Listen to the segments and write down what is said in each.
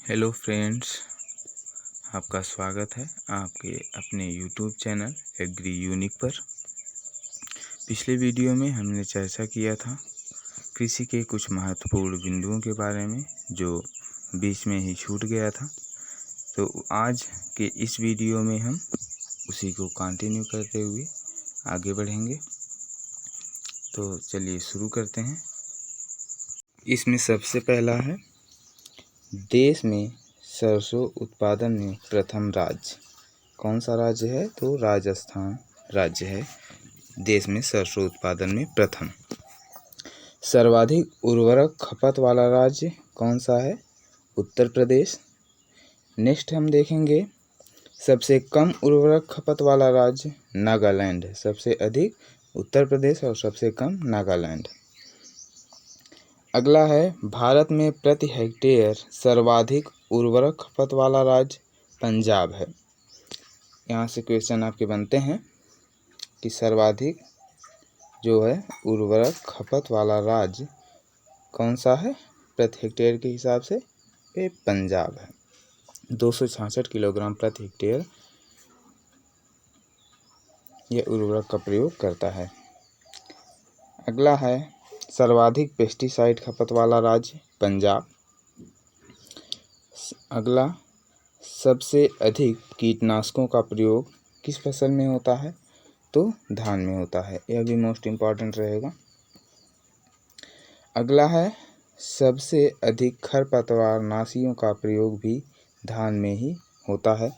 Hello friends, आपका स्वागत है आपके अपने यूट्यूब चैनल एग्री यूनिक पर। पिछले वीडियो में हमने चर्चा किया था कृषि के कुछ महत्वपूर्ण बिंदुओं के बारे में जो बीच में ही छूट गया था। तो आज के इस वीडियो में हम उसी को कंटिन्यू करते हुए आगे बढ़ेंगे। तो चलिए शुरू करते हैं। इसमें सबसे पहला है, देश में सरसों उत्पादन में प्रथम राज्य कौन सा राज्य है? तो राजस्थान राज्य है देश में सरसों उत्पादन में प्रथम। सर्वाधिक उर्वरक खपत वाला राज्य कौन सा है? उत्तर प्रदेश। नेक्स्ट हम देखेंगे, सबसे कम उर्वरक खपत वाला राज्य नागालैंड है। सबसे अधिक उत्तर प्रदेश और सबसे कम नागालैंड। अगला है, भारत में प्रति हेक्टेयर सर्वाधिक उर्वरक खपत वाला राज्य पंजाब है। यहाँ से क्वेश्चन आपके बनते हैं कि सर्वाधिक जो है उर्वरक खपत वाला राज्य कौन सा है प्रति हेक्टेयर के हिसाब से? ये पंजाब है। 266 किलोग्राम प्रति हेक्टेयर यह उर्वरक का प्रयोग करता है। अगला है, सर्वाधिक पेस्टिसाइड खपत वाला राज्य पंजाब। अगला, सबसे अधिक कीटनाशकों का प्रयोग किस फसल में होता है? तो धान में होता है। यह भी मोस्ट इम्पॉर्टेंट रहेगा। अगला है, सबसे अधिक खरपतवार नाशियों का प्रयोग भी धान में ही होता है।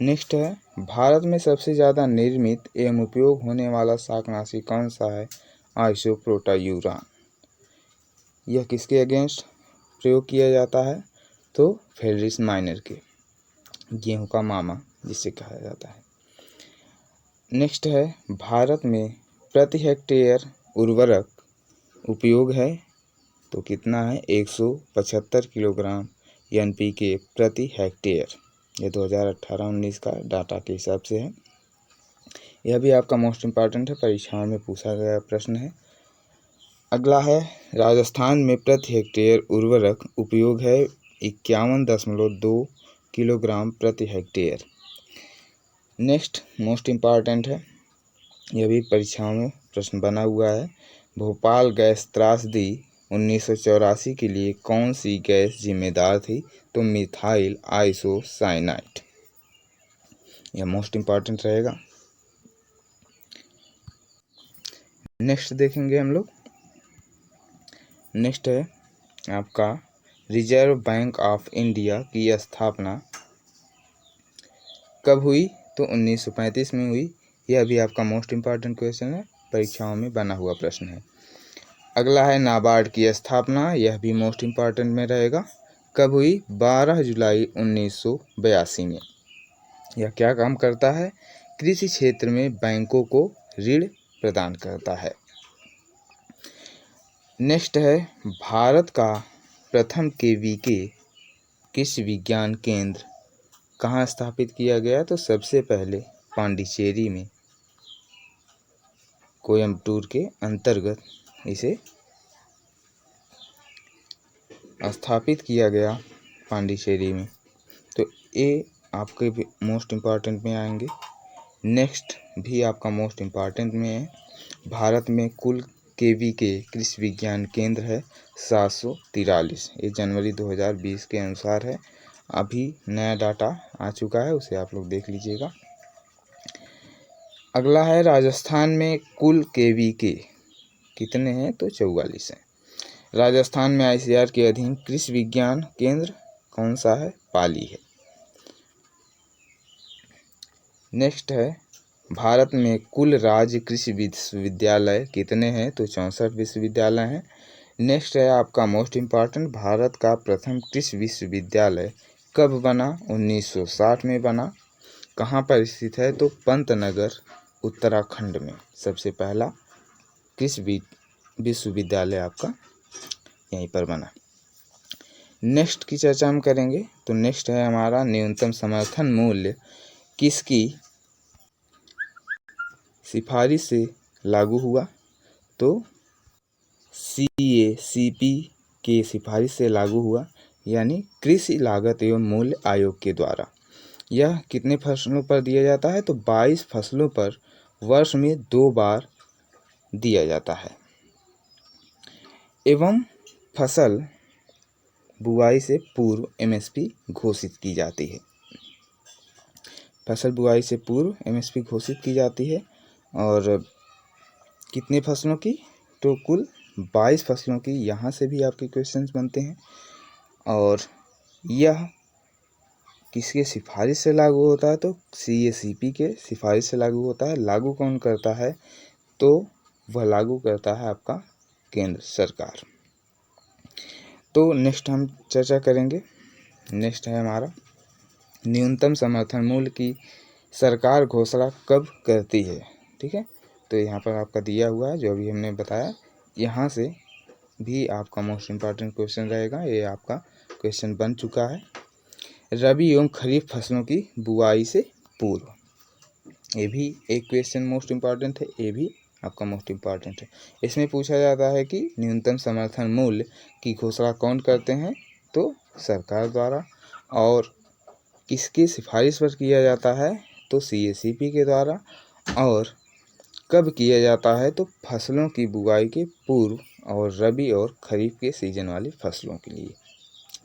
नेक्स्ट है, भारत में सबसे ज़्यादा निर्मित एवं उपयोग होने वाला शाकनाशी कौन सा है? आइसोप्रोटायूरान। यह किसके अगेंस्ट प्रयोग किया जाता है? तो फेलिस माइनर के, गेहूं का मामा जिसे कहा जाता है। नेक्स्ट है, भारत में प्रति हेक्टेयर उर्वरक उपयोग है तो कितना है? 175 किलोग्राम NPK प्रति हेक्टेयर। यह 2018-19 का डाटा के हिसाब से है। यह भी आपका मोस्ट इम्पॉर्टेंट है, परीक्षाओं में पूछा गया प्रश्न है। अगला है, राजस्थान में प्रति हेक्टेयर उर्वरक उपयोग है 51.2 किलोग्राम प्रति हेक्टेयर। नेक्स्ट मोस्ट इम्पॉर्टेंट है, यह भी परीक्षाओं में प्रश्न बना हुआ है। भोपाल गैस त्रासदी 1984 के लिए कौन सी गैस जिम्मेदार थी? तो मिथाइल आइसोसाइनाइड। यह मोस्ट इम्पॉर्टेंट रहेगा। नेक्स्ट देखेंगे हम लोग। नेक्स्ट है आपका, रिजर्व बैंक ऑफ इंडिया की स्थापना कब हुई? तो 1935 में हुई। यह भी आपका मोस्ट इम्पॉर्टेंट क्वेश्चन है, परीक्षाओं में बना हुआ प्रश्न है। अगला है, नाबार्ड की स्थापना, यह भी मोस्ट इम्पॉर्टेंट में रहेगा। कब हुई? 12 जुलाई 1982 में। यह क्या काम करता है? कृषि क्षेत्र में बैंकों को ऋण प्रदान करता है। नेक्स्ट है, भारत का प्रथम KVK कृषि विज्ञान केंद्र कहाँ स्थापित किया गया? तो सबसे पहले पांडिचेरी में, कोयम्बटूर के अंतर्गत इसे स्थापित किया गया पांडिचेरी में। तो ये आपके मोस्ट इम्पॉर्टेंट में आएंगे। नेक्स्ट भी आपका मोस्ट इम्पॉर्टेंट में है, भारत में कुल KVK कृषि विज्ञान केंद्र है 743। ये जनवरी 2020 के अनुसार है। अभी नया डाटा आ चुका है, उसे आप लोग देख लीजिएगा। अगला है, राजस्थान में कुल KVK कितने हैं? तो 44 हैं। राजस्थान में ICAR के अधीन कृषि विज्ञान केंद्र कौन सा है? पाली है। नेक्स्ट है, भारत में कुल राज्य कृषि विश्वविद्यालय कितने हैं? तो 64 विश्वविद्यालय हैं। नेक्स्ट है आपका मोस्ट इम्पॉर्टेंट, भारत का प्रथम कृषि विश्वविद्यालय कब बना? 1960 में बना। कहाँ पर स्थित है? तो पंतनगर उत्तराखंड में सबसे पहला कृषि विश्वविद्यालय आपका यहीं पर बना। नेक्स्ट की चर्चा हम करेंगे। तो नेक्स्ट है हमारा, न्यूनतम समर्थन मूल्य किसकी सिफारिश से लागू हुआ? तो CACP के सिफारिश से लागू हुआ। यानी कृषि लागत एवं मूल्य आयोग के द्वारा। यह कितने फसलों पर दिया जाता है? तो 22 फसलों पर वर्ष में 2 बार दिया जाता है। एवं फसल बुआई से पूर्व एमएसपी घोषित की जाती है। फसल बुआई से पूर्व एमएसपी घोषित की जाती है। और कितने फसलों की? तो कुल 22 फसलों की। यहाँ से भी आपके क्वेश्चंस बनते हैं। और यह किसके सिफारिश से लागू होता है? तो CACP के सिफारिश से लागू होता है। लागू कौन करता है? तो वह लागू करता है आपका केंद्र सरकार। तो नेक्स्ट हम चर्चा करेंगे। नेक्स्ट है हमारा न्यूनतम समर्थन मूल्य की सरकार घोषणा कब करती है? ठीक है, तो यहाँ पर आपका दिया हुआ है जो अभी हमने बताया। यहाँ से भी आपका मोस्ट इम्पॉर्टेंट क्वेश्चन रहेगा। ये आपका क्वेश्चन बन चुका है। रबी एवं खरीफ फसलों की बुआई से पूर्व, ये भी एक क्वेश्चन मोस्ट इम्पॉर्टेंट है। ये भी आपका मोस्ट इम्पॉर्टेंट है। इसमें पूछा जाता है कि न्यूनतम समर्थन मूल्य की घोषणा कौन करते हैं? तो सरकार द्वारा। और किसकी सिफारिश पर किया जाता है? तो CACP के द्वारा। और कब किया जाता है? तो फसलों की बुआई के पूर्व और रबी और खरीफ के सीजन वाली फसलों के लिए।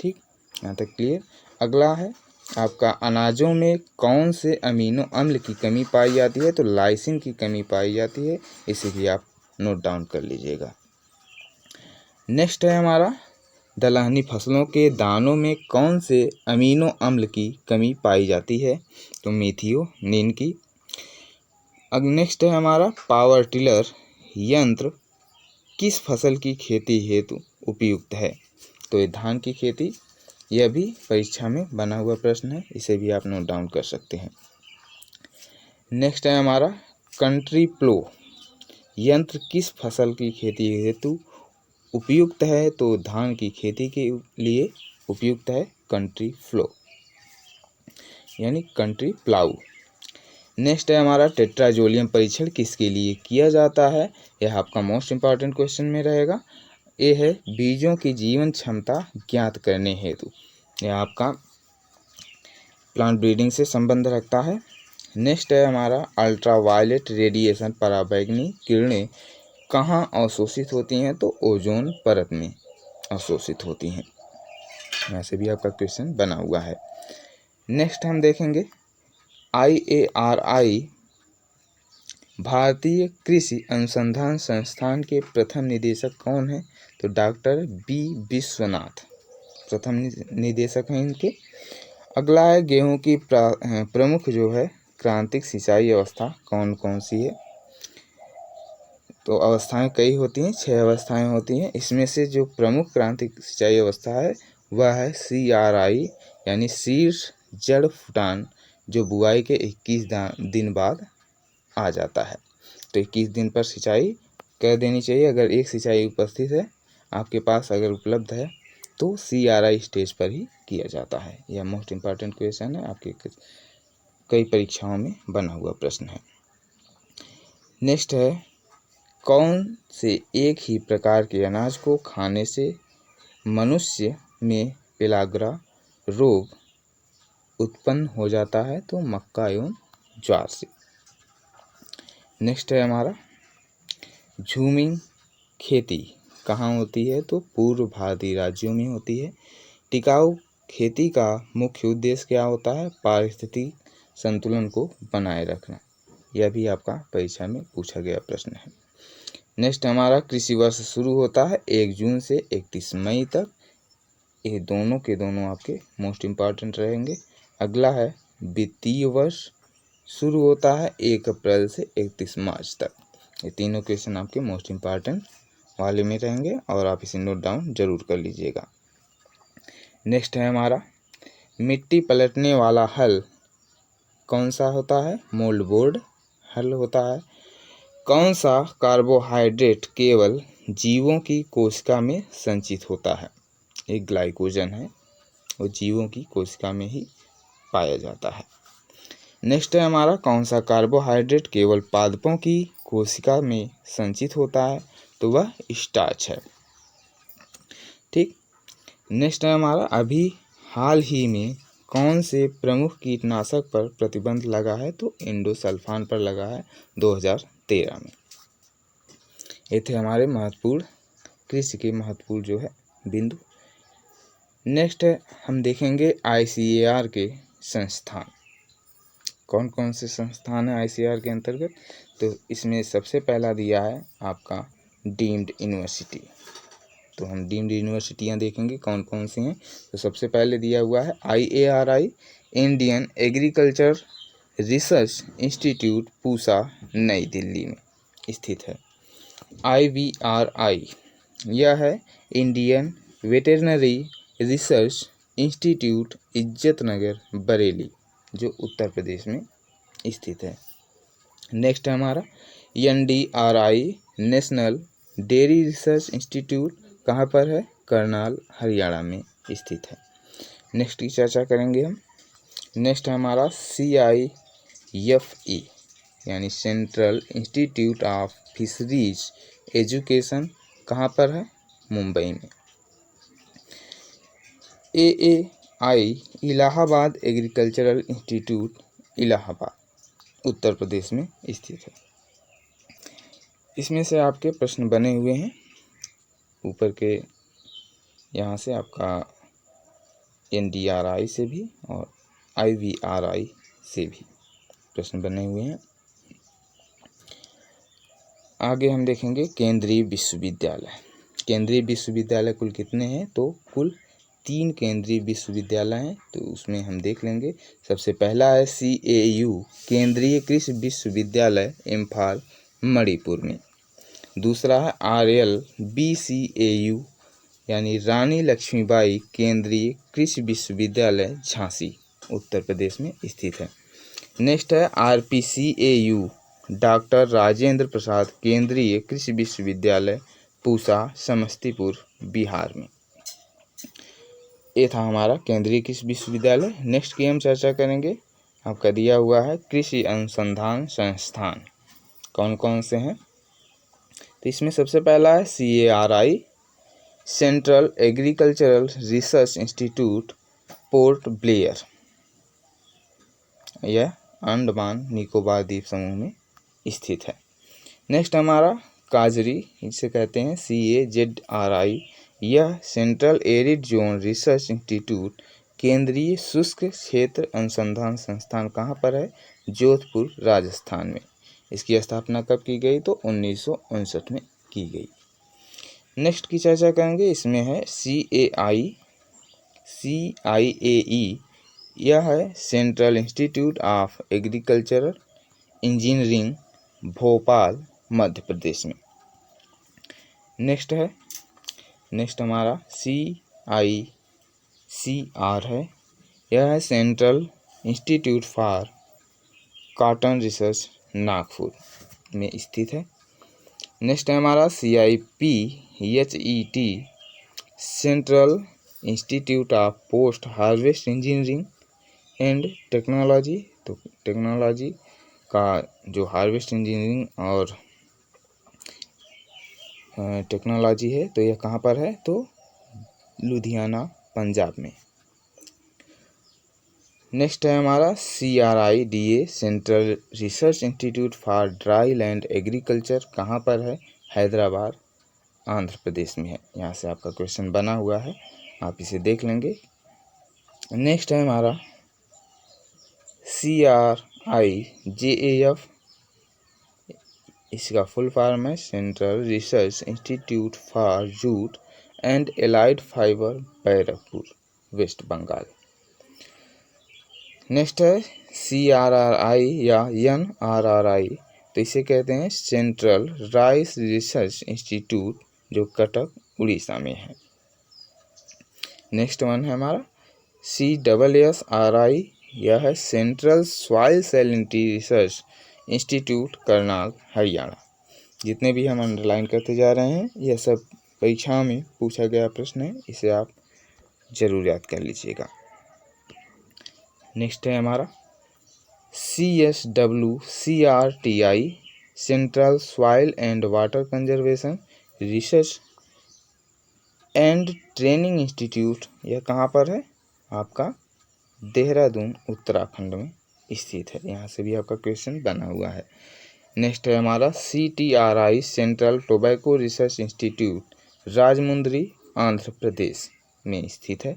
ठीक, यहाँ तक क्लियर। अगला है आपका अनाजों में कौन से अमीनो अम्ल की कमी पाई जाती है? तो लाइसिन की कमी पाई जाती है। इसे भी आप नोट डाउन कर लीजिएगा। नेक्स्ट है हमारा दलहनी फसलों के दानों में कौन से अमीनो अम्ल की कमी पाई जाती है? तो मेथियोनिन की। अब नेक्स्ट है हमारा पावर टिलर यंत्र किस फसल की खेती हेतु उपयुक्त है? तो ये धान की खेती। यह भी परीक्षा में बना हुआ प्रश्न है। इसे भी आप नोट डाउन कर सकते हैं। नेक्स्ट है हमारा कंट्री प्लो यंत्र किस फसल की खेती हेतु उपयुक्त है? तो धान की खेती के लिए उपयुक्त है कंट्री फ्लो यानी कंट्री प्लाऊ। नेक्स्ट है हमारा टेट्राजोलियम परीक्षण किसके लिए किया जाता है? यह आपका मोस्ट इम्पॉर्टेंट क्वेश्चन में रहेगा। ये है बीजों की जीवन क्षमता ज्ञात करने हेतु। यह आपका प्लांट ब्रीडिंग से संबंध रखता है। नेक्स्ट है हमारा अल्ट्रावायलेट रेडिएशन पराबैंगनी किरणें कहाँ अवशोषित होती हैं? तो ओजोन परत में अवशोषित होती हैं। यहाँ से भी आपका क्वेश्चन बना हुआ है। नेक्स्ट हम देखेंगे IARI भारतीय कृषि अनुसंधान संस्थान के प्रथम निदेशक कौन है? तो डॉक्टर B विश्वनाथ प्रथम निदेशक हैं इनके। अगला है गेहूं की प्रमुख जो है क्रांतिक सिंचाई अवस्था कौन कौन सी है? तो अवस्थाएं कई होती हैं, 6 अवस्थाएं होती हैं। इसमें से जो प्रमुख क्रांतिक सिंचाई अवस्था है वह है CRI यानी शीर्ष जड़ फुटान, जो बुआई के 21 दिन बाद आ जाता है। तो 21 दिन पर सिंचाई कर देनी चाहिए। अगर एक सिंचाई उपस्थित है आपके पास, अगर उपलब्ध है, तो CRI स्टेज पर ही किया जाता है। यह मोस्ट इम्पॉर्टेंट क्वेश्चन है, आपके कई परीक्षाओं में बना हुआ प्रश्न है। नेक्स्ट है कौन से एक ही प्रकार के अनाज को खाने से मनुष्य में पेलाग्रा रोग उत्पन्न हो जाता है? तो मक्का एवं ज्वार से। नेक्स्ट है हमारा झूमिंग खेती कहाँ होती है? तो पूर्व भारतीय राज्यों में होती है। टिकाऊ खेती का मुख्य उद्देश्य क्या होता है? पारिस्थितिक संतुलन को बनाए रखना। यह भी आपका परीक्षा में पूछा गया प्रश्न है। नेक्स्ट हमारा कृषि वर्ष शुरू होता है 1 जून से 31 मई तक। ये दोनों के दोनों आपके मोस्ट इम्पॉर्टेंट रहेंगे। अगला है वित्तीय वर्ष शुरू होता है 1 अप्रैल से 31 मार्च तक। ये तीनों क्वेश्चन आपके मोस्ट इम्पॉर्टेंट वाले में रहेंगे और आप इसे नोट डाउन जरूर कर लीजिएगा। नेक्स्ट है हमारा मिट्टी पलटने वाला हल कौन सा होता है? मोल्ड बोर्ड हल होता है। कौन सा कार्बोहाइड्रेट केवल जीवों की कोशिका में संचित होता है? एक ग्लाइकोजन है, वो जीवों की कोशिका में ही पाया जाता है। नेक्स्ट है हमारा कौन सा कार्बोहाइड्रेट केवल पादपों की कोशिका में संचित होता है? तो वह स्टार्च है। ठीक। नेक्स्ट है हमारा, अभी हाल ही में कौन से प्रमुख कीटनाशक पर प्रतिबंध लगा है? तो इंडोसल्फान पर लगा है 2013 में। ये थे हमारे महत्वपूर्ण कृषि के महत्वपूर्ण जो है बिंदु। नेक्स्ट है हम देखेंगे ICAR के संस्थान। कौन कौन से संस्थान है ICAR के अंतर्गत? तो इसमें सबसे पहला दिया है आपका डीम्ड यूनिवर्सिटी। तो हम डीम्ड यूनिवर्सिटियाँ देखेंगे कौन कौन सी हैं। तो सबसे पहले दिया हुआ है IARI, Indian agriculture research institute, Pusa, नई दिल्ली में स्थित है। IVRI यह है Indian veterinary research institute, Izzatnagar, Bareilly, जो उत्तर प्रदेश में स्थित है। नेक्स्ट है हमारा NDRI, national dairy research institute, कहाँ पर है? करनाल, हरियाणा में स्थित है। नेक्स्ट की चर्चा करेंगे हम। नेक्स्ट है हमारा CIFE यानी central institute of fisheries education, कहाँ पर है? मुंबई में। AAI Allahabad agricultural institute, Allahabad, Uttar Pradesh में स्थित है। इसमें से आपके प्रश्न बने हुए हैं ऊपर के, यहाँ से आपका NDRI से भी और IVRI से भी प्रश्न बने हुए हैं। आगे हम देखेंगे केंद्रीय विश्वविद्यालय। केंद्रीय विश्वविद्यालय कुल कितने हैं? तो कुल 3 केंद्रीय विश्वविद्यालय हैं। तो उसमें हम देख लेंगे। सबसे पहला है CAU, केंद्रीय कृषि विश्वविद्यालय, इम्फाल, मणिपुर में। दूसरा है RLBCAU यानी रानी लक्ष्मीबाई केंद्रीय कृषि विश्वविद्यालय, झांसी, उत्तर प्रदेश में स्थित है। नेक्स्ट है RPCAU, डॉक्टर राजेंद्र प्रसाद केंद्रीय कृषि विश्वविद्यालय, पूसा, समस्तीपुर, बिहार में। ये था हमारा केंद्रीय कृषि विश्वविद्यालय। नेक्स्ट की हम चर्चा करेंगे, आपका दिया हुआ है कृषि अनुसंधान संस्थान, कौन कौन से हैं? तो इसमें सबसे पहला है CARI, central agricultural research institute, port Blair, यह अंडमान निकोबार द्वीप समूह में स्थित है। नेक्स्ट हमारा काजरी, इसे कहते हैं CAZRI, यह central arid zone research institute, केंद्रीय शुष्क क्षेत्र अनुसंधान संस्थान, कहाँ पर है? जोधपुर, राजस्थान में। इसकी स्थापना कब की गई? तो 1959 में की गई। नेक्स्ट की चर्चा करेंगे, इसमें है CIAE, यह है central institute of agricultural engineering, Bhopal, Madhya Pradesh में। नेक्स्ट हमारा CICR है, यह है central institute for cotton research, Nagpur में स्थित है। नेक्स्ट है हमारा CIPHET, central institute of post harvest engineering and technology. तो टेक्नोलॉजी का जो हार्वेस्ट इंजीनियरिंग और टेक्नोलॉजी है, तो यह कहाँ पर है? तो लुधियाना, पंजाब में। नेक्स्ट है हमारा CRIDA, central research institute for dry land agriculture, कहाँ पर है? हैदराबाद, आंध्र प्रदेश में है। यहाँ से आपका क्वेश्चन बना हुआ है, आप इसे देख लेंगे। नेक्स्ट है हमारा CRIJAF, इसका फुल फॉर्म है central research institute for jute and allied fibre, Barrackpore, West Bengal. Next है CRRI या NRRI, तो इसे कहते हैं सेंट्रल राइस रिसर्च इंस्टीट्यूट, जो कटक, उड़ीसा में है। नेक्स्ट वन है हमारा CSSRI, यह है central soil salinity research institute, Karnal, Haryana. जितने भी हम अंडरलाइन करते जा रहे हैं, यह सब परीक्षाओं में पूछा गया प्रश्न है, इसे आप जरूर याद कर लीजिएगा। नेक्स्ट है हमारा CSWCRTI, central soil and water conservation research and training institute, यह कहाँ पर है? आपका देहरादून उत्तराखंड में स्थित है। यहाँ से भी आपका क्वेश्चन बना हुआ है। नेक्स्ट है हमारा CTRI central tobacco research institute Rajahmundry Andhra Pradesh में स्थित है।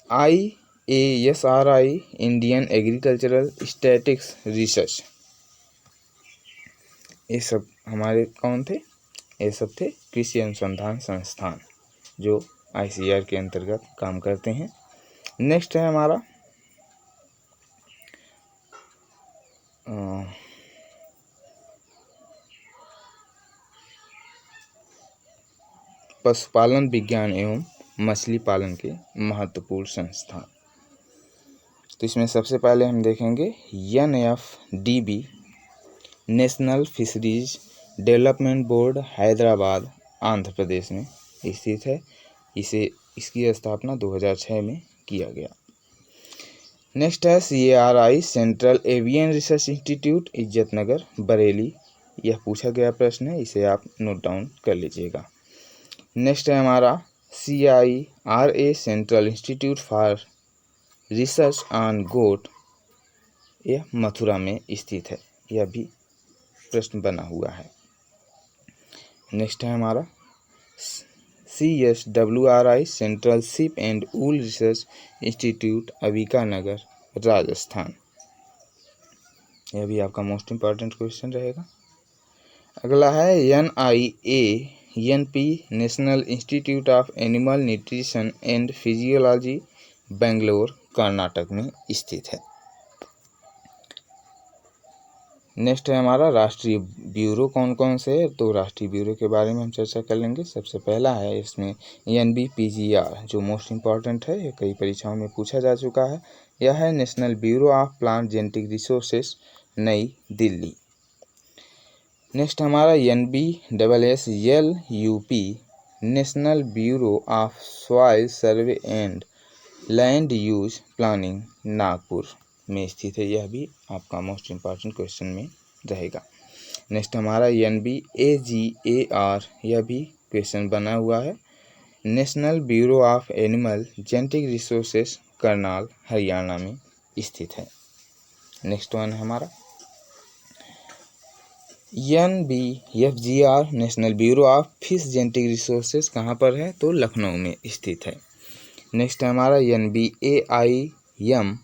IASRI Indian agricultural statics research, ये सब हमारे कौन थे? ये सब थे कृषि अनुसंधान संस्थान जो ICAR के अंतर्गत काम करते हैं। नेक्स्ट है हमारा पशुपालन विज्ञान एवं मछली पालन के महत्वपूर्ण संस्थान। तो इसमें सबसे पहले हम देखेंगे NFDB national fisheries development board Hyderabad Andhra Pradesh में स्थित है। इसकी स्थापना 2006 में किया गया। नेक्स्ट है CARI central avian research institute Izzatnagar Bareilly, यह पूछा गया प्रश्न है, इसे आप नोट डाउन कर लीजिएगा। नेक्स्ट है हमारा CIRA central institute for research on goat, यह मथुरा में स्थित है, यह भी प्रश्न बना हुआ है। नेक्स्ट है हमारा CSWRI central sheep and wool research institute Avikanagar Rajasthan, यह भी आपका मोस्ट इम्पॉर्टेंट क्वेश्चन रहेगा। अगला है NIANP national institute of animal nutrition and physiology Bangalore Karnataka में स्थित है। नेक्स्ट है हमारा राष्ट्रीय ब्यूरो कौन कौन से है? तो राष्ट्रीय ब्यूरो के बारे में हम चर्चा कर लेंगे। सबसे पहला है इसमें NBPGR जो मोस्ट इम्पॉर्टेंट है, ये कई परीक्षाओं में पूछा जा चुका है। यह है national bureau of plant genetic resources नई दिल्ली। नेक्स्ट हमारा NBSSLUP national bureau of soil survey and land use planning Nagpur में स्थित है, यह भी आपका मोस्ट इम्पॉर्टेंट क्वेश्चन में रहेगा। नेक्स्ट हमारा NBAGAR, यह भी क्वेश्चन बना हुआ है, national bureau of animal genetic resources Karnal Haryana में स्थित है। नेक्स्ट वन है हमारा NBFGR national bureau of fish genetic resources, कहाँ पर है? तो लखनऊ में स्थित है। नेक्स्ट है हमारा NBAIM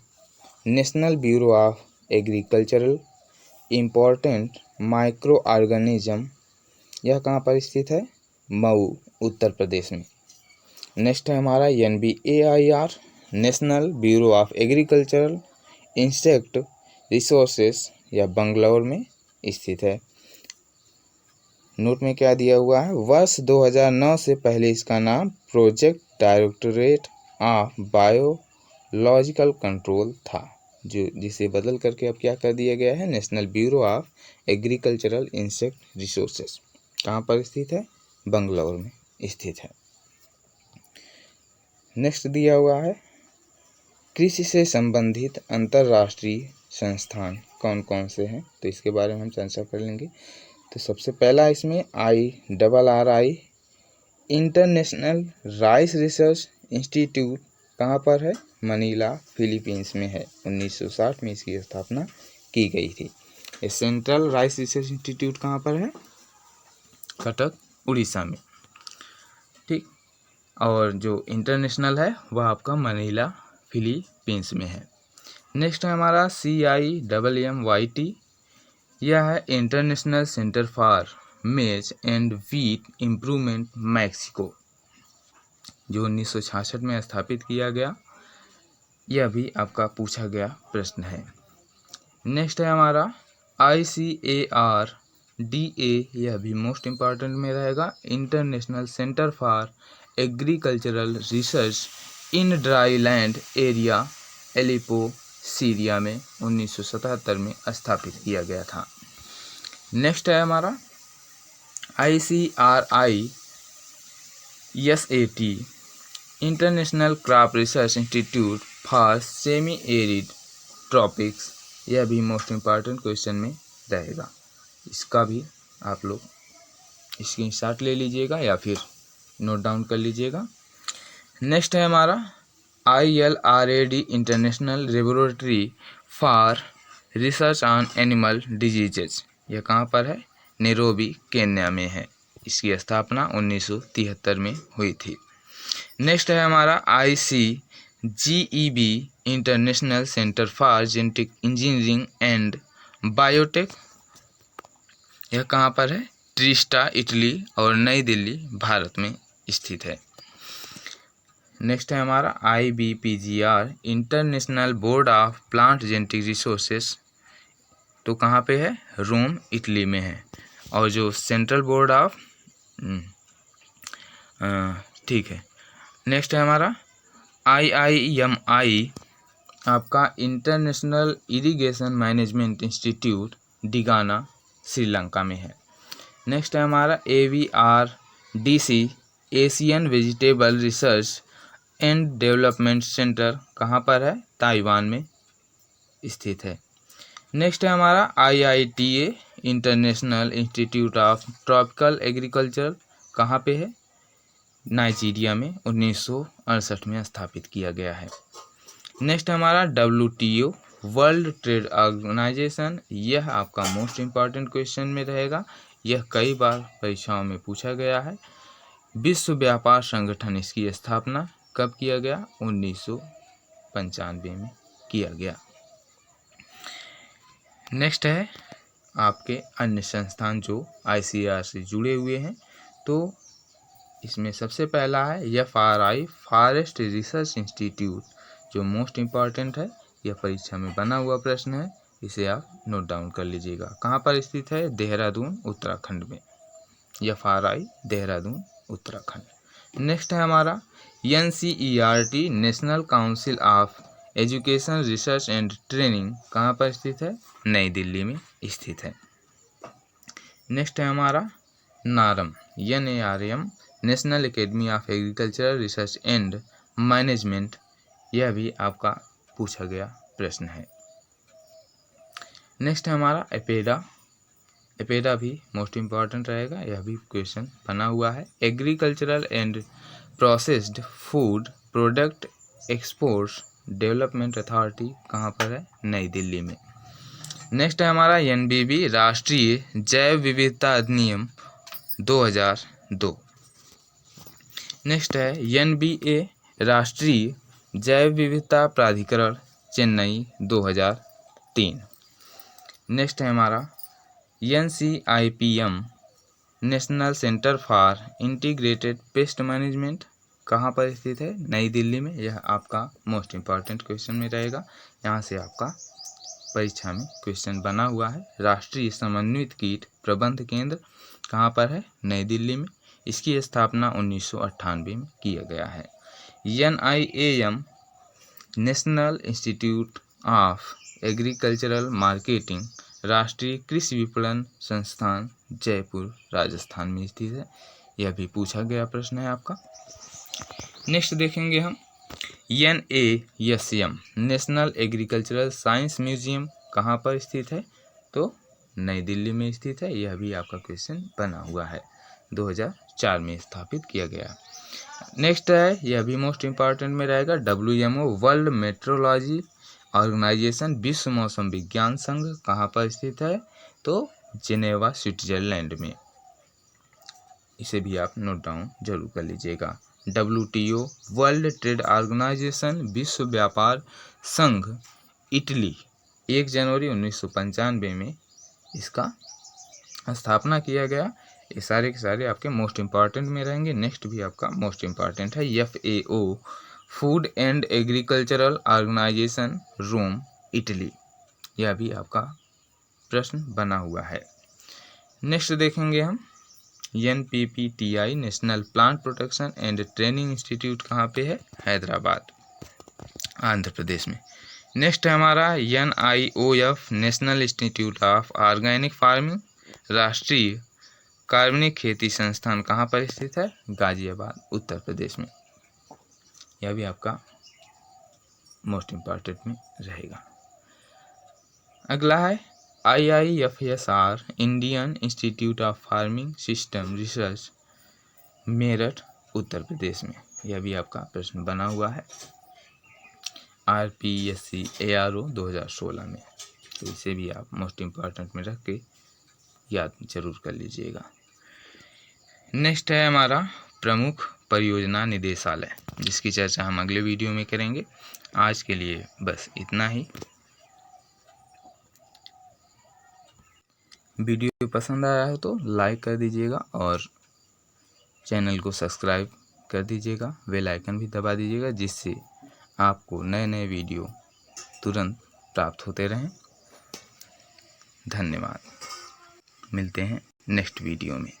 national bureau of agricultural important micro organism, यह कहाँ पर स्थित है? मऊ उत्तर प्रदेश में। नेक्स्ट है हमारा NBAIR national bureau of agricultural insect resources, यह बंगलौर में स्थित है। नोट में क्या दिया हुआ है? वर्ष 2009 से पहले इसका नाम project directorate of biological control था, जिसे बदल करके अब क्या कर दिया गया है? National bureau of agricultural insect resources. कहाँ पर स्थित है? बंगलौर में स्थित है। नेक्स्ट दिया हुआ है कृषि से संबंधित अंतर्राष्ट्रीय संस्थान कौन कौन से हैं, तो इसके बारे में हम चर्चा कर लेंगे। तो सबसे पहला इसमें IRRI international rice research institute, कहाँ पर है? मनीला फिलीपींस में है। 1960 में इसकी स्थापना की गई थी। ये सेंट्रल राइस रिसर्च इंस्टीट्यूट कहाँ पर है? कटक उड़ीसा में, ठीक। और जो इंटरनेशनल है वह आपका मनीला फिलीपींस में है। नेक्स्ट है हमारा CIMMYT, यह है इंटरनेशनल सेंटर फॉर मेज एंड व्हीट इम्प्रूवमेंट मैक्सिको, जो 1966 में स्थापित किया गया, यह भी आपका पूछा गया प्रश्न है। नेक्स्ट है हमारा ICARDA, यह भी मोस्ट इम्पॉर्टेंट में रहेगा, international centre for agricultural research in dry land area Aleppo Syria में 1977 में स्थापित किया गया था। नेक्स्ट है हमारा ICRISAT international crop research institute for semi arid tropics, यह भी मोस्ट इम्पॉर्टेंट क्वेश्चन में रहेगा। इसका भी आप लोग स्क्रीनशॉट ले लीजिएगा या फिर नोट डाउन कर लीजिएगा। नेक्स्ट है हमारा ILRAD international laboratory for research on animal diseases. यह कहाँ पर है? नैरोबी केन्या में है। इसकी स्थापना 1973 में हुई थी। नेक्स्ट है हमारा ICGEB international centre for genetic engineering and biotech. यह कहाँ पर है? ट्रिस्टा इटली और नई दिल्ली भारत में स्थित है। नेक्स्ट है हमारा IBPGR international board of plant genetic resources. तो कहाँ पे है? रोम इटली में है। और जो सेंट्रल बोर्ड ऑफ ठीक है। नेक्स्ट है हमारा IIMI आपका international irrigation management institute Digana Sri Lanka में है। नेक्स्ट है हमारा AVRDC Asian vegetable research and development centre कहाँ पर है? ताइवान में स्थित है। नेक्स्ट है हमारा IITA international institute of tropical agriculture कहाँ पे है? नाइजीरिया में 1968 में स्थापित किया गया है। नेक्स्ट हमारा WTO वर्ल्ड ट्रेड ऑर्गेनाइजेशन। यह आपका मोस्ट इम्पॉर्टेंट क्वेश्चन में रहेगा। यह कई बार परीक्षाओं में पूछा गया है। विश्व व्यापार संगठन, इसकी स्थापना कब किया गया? 1995 में किया गया। नेक्स्ट है आपके अन्य संस्थान जो ICAR से जुड़े हुए हैं। तो इसमें सबसे पहला है FRI फॉरेस्ट रिसर्च इंस्टीट्यूट, जो मोस्ट इम्पॉर्टेंट है। यह परीक्षा में बना हुआ प्रश्न है, इसे आप नोट डाउन कर लीजिएगा। कहाँ पर स्थित है? देहरादून उत्तराखंड में। FRI देहरादून उत्तराखंड। नेक्स्ट है हमारा NCERT national council of education research and training कहाँ पर स्थित है? नई दिल्ली में स्थित है। नेक्स्ट है हमारा NARM national academy of agricultural research and management. यह भी आपका पूछा गया प्रश्न है। नेक्स्ट है हमारा एपेडा भी मोस्ट इम्पॉर्टेंट रहेगा, यह भी क्वेश्चन बना हुआ है। Agricultural and processed food product exports development authority कहाँ पर है? नई दिल्ली में। नेक्स्ट है हमारा NBB राष्ट्रीय जैव विविधता अधिनियम 2002। नेक्स्ट है NBA राष्ट्रीय जैव विविधता प्राधिकरण चेन्नई 2003। नेक्स्ट है हमारा NCIPM national centre for integrated pest management कहाँ पर स्थित है? नई दिल्ली में। यह आपका मोस्ट इम्पॉर्टेंट क्वेश्चन में रहेगा, यहाँ से आपका परीक्षा में क्वेश्चन बना हुआ है। राष्ट्रीय समन्वित कीट प्रबंध केंद्र कहाँ पर है? नई दिल्ली में। इसकी स्थापना 1998 में किया गया है। NIAM national institute of agricultural marketing राष्ट्रीय कृषि विपणन संस्थान जयपुर राजस्थान में स्थित है। यह भी पूछा गया प्रश्न है आपका। नेक्स्ट देखेंगे हम NASM national agricultural science museum कहाँ पर स्थित है? तो नई दिल्ली में स्थित है। यह भी आपका क्वेश्चन बना हुआ है, 2004 में स्थापित किया गया। नेक्स्ट है, यह भी मोस्ट इम्पॉर्टेंट में रहेगा, WMO वर्ल्ड मेट्रोलॉजी ऑर्गेनाइजेशन विश्व मौसम विज्ञान संघ कहाँ पर स्थित है? तो जिनेवा स्विट्जरलैंड में। इसे भी आप नोट डाउन जरूर कर लीजिएगा। WTO वर्ल्ड ट्रेड ऑर्गेनाइजेशन विश्व व्यापार संघ इटली 1 जनवरी 1995 में इसका स्थापना किया गया। ये सारे के सारे आपके मोस्ट इम्पॉर्टेंट में रहेंगे। नेक्स्ट भी आपका मोस्ट इम्पॉर्टेंट है FAO food and agricultural organisation Rome Italy. यह भी आपका प्रश्न बना हुआ है। नेक्स्ट देखेंगे हम NPPTI national plant protection and training institute कहाँ पे है? हैदराबाद आंध्र प्रदेश में। नेक्स्ट है हमारा NIOF national institute of organic farming राष्ट्रीय कार्बनिक खेती संस्थान कहाँ पर स्थित है? गाजियाबाद उत्तर प्रदेश में। यह भी आपका मोस्ट इम्पॉर्टेंट में रहेगा। अगला है IIFSR Indian institute of farming system research Meerut Uttar Pradesh में। यह भी आपका प्रश्न बना हुआ है RPSC ARO 2016 में, तो इसे भी आप मोस्ट इम्पॉर्टेंट में रख के याद जरूर कर लीजिएगा। नेक्स्ट है हमारा प्रमुख परियोजना निदेशालय, जिसकी चर्चा हम अगले वीडियो में करेंगे। आज के लिए बस इतना ही। वीडियो पसंद आया हो तो लाइक कर दीजिएगा और चैनल को सब्सक्राइब कर दीजिएगा, बेल आइकन भी दबा दीजिएगा, जिससे आपको नए नए वीडियो तुरंत प्राप्त होते रहें। धन्यवाद। मिलते हैं नेक्स्ट वीडियो में।